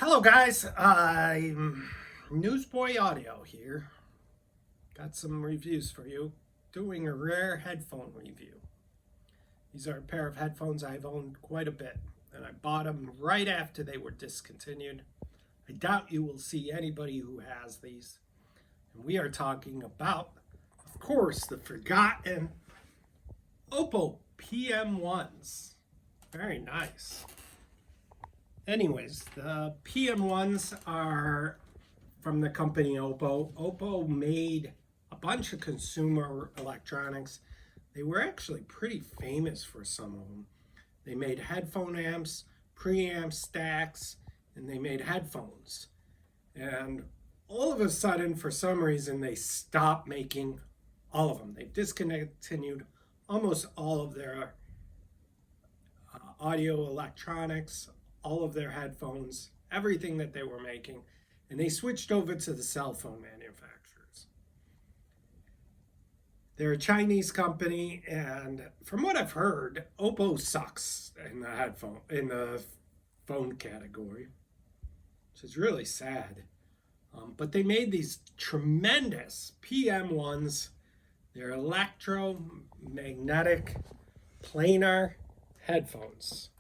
Hello guys, I'm Newsboy Audio here. Got some reviews for you. Doing a rare headphone review. These are a pair of headphones I've owned quite a bit, and I bought them right after they were discontinued. I doubt you will see anybody who has these. And we are talking about, of course, the forgotten Oppo PM-1s. Very nice. Anyways, the PM-1s are from the company Oppo. Oppo made a bunch of consumer electronics. They were actually pretty famous for some of them. They made headphone amps, preamp stacks, and they made headphones. And all of a sudden, for some reason, they stopped making all of them. They've discontinued almost all of their audio electronics, all of their headphones, everything that they were making, and they switched over to the cell phone manufacturers. They're a Chinese company, and from what I've heard, Oppo sucks in the phone category, which is really sad. But they made these tremendous PM-1s. They're electromagnetic planar headphones.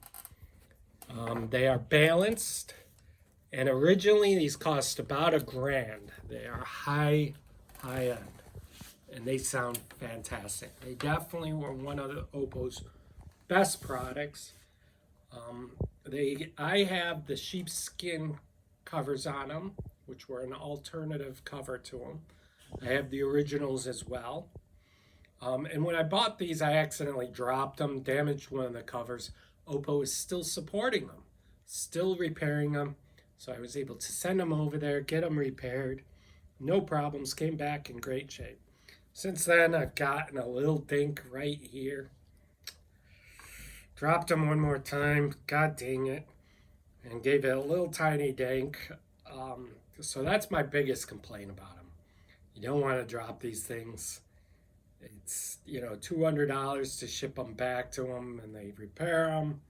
They are balanced, and originally these cost about $1,000. They are high end, and they sound fantastic. They definitely were one of the Oppo's best products. I have the sheepskin covers on them, which were an alternative cover to them. I have the originals as well. And when I bought these, I accidentally dropped them, damaged one of the covers. Oppo is still supporting them, still repairing them. So I was able to send them over there, get them repaired. No problems, came back in great shape. Since then, I've gotten a little dink right here. Dropped them one more time, god dang it, and gave it a little tiny dink. So that's my biggest complaint about them. You don't want to drop these things. It's, $200 to ship them back to them, and they repair them.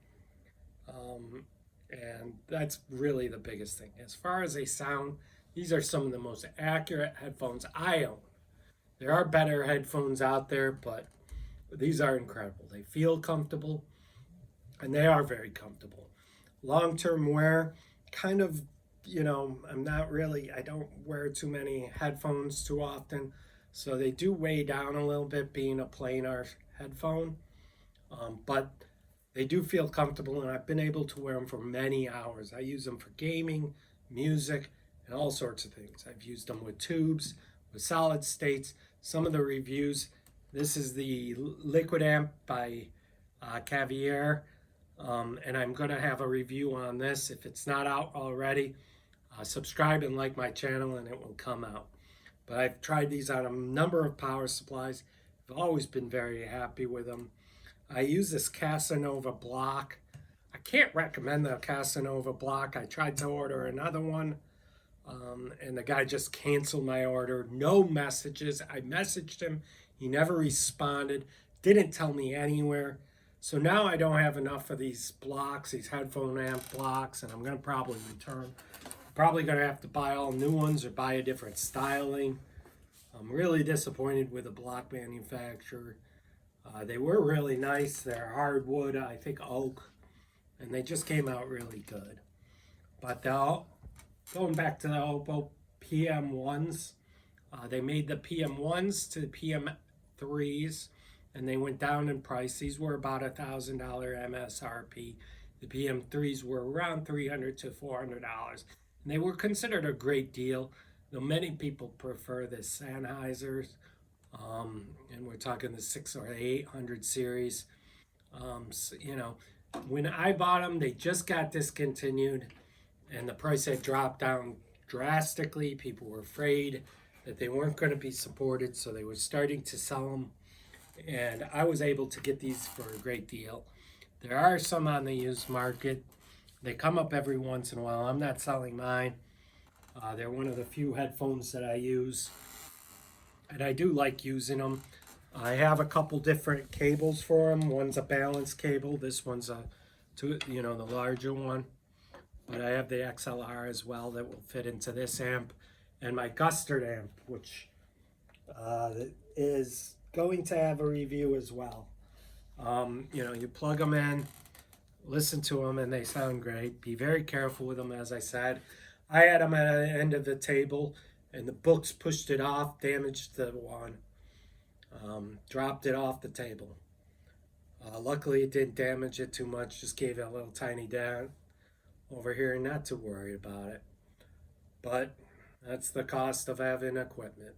And that's really the biggest thing. As far as they sound, these are some of the most accurate headphones I own. There are better headphones out there, but these are incredible. They feel comfortable, and they are very comfortable. Long-term wear, kind of, I don't wear too many headphones too often. So they do weigh down a little bit being a planar headphone, but they do feel comfortable, and I've been able to wear them for many hours. I use them for gaming, music, and all sorts of things. I've used them with tubes, with solid states. Some of the reviews, this is the Liquid Amp by Caviar, and I'm going to have a review on this. If it's not out already, subscribe and like my channel, and it will come out. But I've tried these on a number of power supplies. I've always been very happy with them. I use this Casanova block. I can't recommend the Casanova block. I tried to order another one, and the guy just canceled my order. No messages. I messaged him. He never responded. Didn't tell me anywhere. So now I don't have enough of these blocks, these headphone amp blocks, and I'm going to probably return. Probably going to have to buy all new ones or buy a different styling. I'm really disappointed with the block manufacturer. They were really nice. They're hardwood, I think oak, and they just came out really good. But going back to the Oppo PM-1s, they made the PM-1s to the PM-3s, and they went down in price. These were about $1,000 MSRP. The PM-3s were around $300 to $400. And they were considered a great deal, though many people prefer the Sennheisers, and we're talking the 600 or 800 series. When I bought them, they just got discontinued, and the price had dropped down drastically. People were afraid that they weren't going to be supported, so they were starting to sell them, and I was able to get these for a great deal. There are some on the used market. They come up every once in a while. I'm not selling mine. They're one of the few headphones that I use, and I do like using them. I have a couple different cables for them. One's a balance cable. This one's the larger one. but I have the XLR as well that will fit into this amp, and my Gustard amp, which is going to have a review as well. You plug them in, listen to them, and they sound great. Be very careful with them, as I said. I had them at the end of the table, and the books pushed it off, damaged the one, dropped it off the table. Luckily, it didn't damage it too much, just gave it a little tiny dent over here, not to worry about it. But that's the cost of having equipment.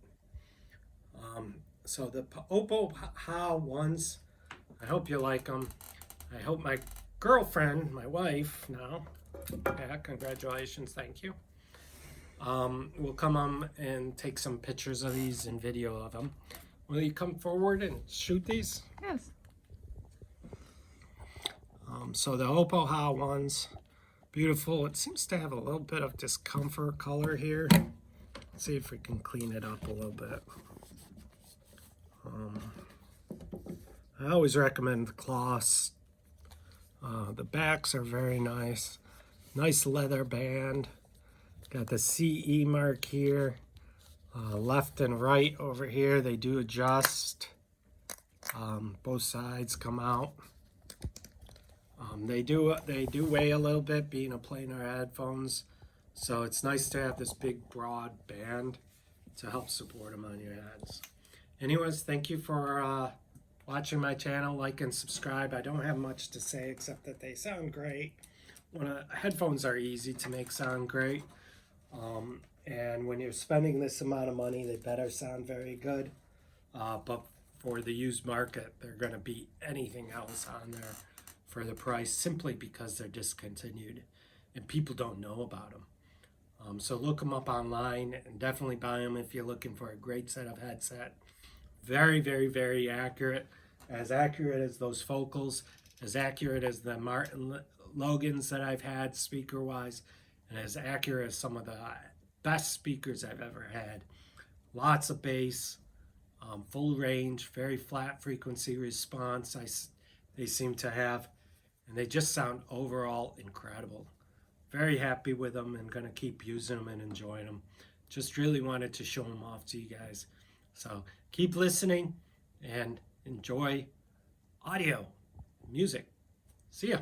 So the Oppo Ha-1s, I hope you like them. I hope my girlfriend, my wife now, yeah, congratulations, thank you, will come on and take some pictures of these and video of them. Will you come forward and shoot these? Yes. So the Oppo Ha-1s, beautiful. It seems to have a little bit of discomfort color here. Let's see if we can clean it up a little bit. I always recommend the cloths. The backs are very nice. Nice leather band. Got the CE mark here. Left and right over here, they do adjust. Both sides come out. They do weigh a little bit, being a planar headphones. So it's nice to have this big broad band to help support them on your heads. Anyways, thank you for watching my channel. Like and subscribe. I don't have much to say except that they sound great. Headphones are easy to make sound great. And when you're spending this amount of money, they better sound very good. But for the used market, they're going to beat anything else on there for the price, simply because they're discontinued and people don't know about them. So look them up online and definitely buy them if you're looking for a great set of headset. Very, very, very accurate. As accurate as those Focals, as accurate as the Martin Logans that I've had speaker-wise, and as accurate as some of the best speakers I've ever had. Lots of bass, full range, very flat frequency response they seem to have, and they just sound overall incredible. Very happy with them and going to keep using them and enjoying them. Just really wanted to show them off to you guys. So keep listening and enjoy audio, music. See ya.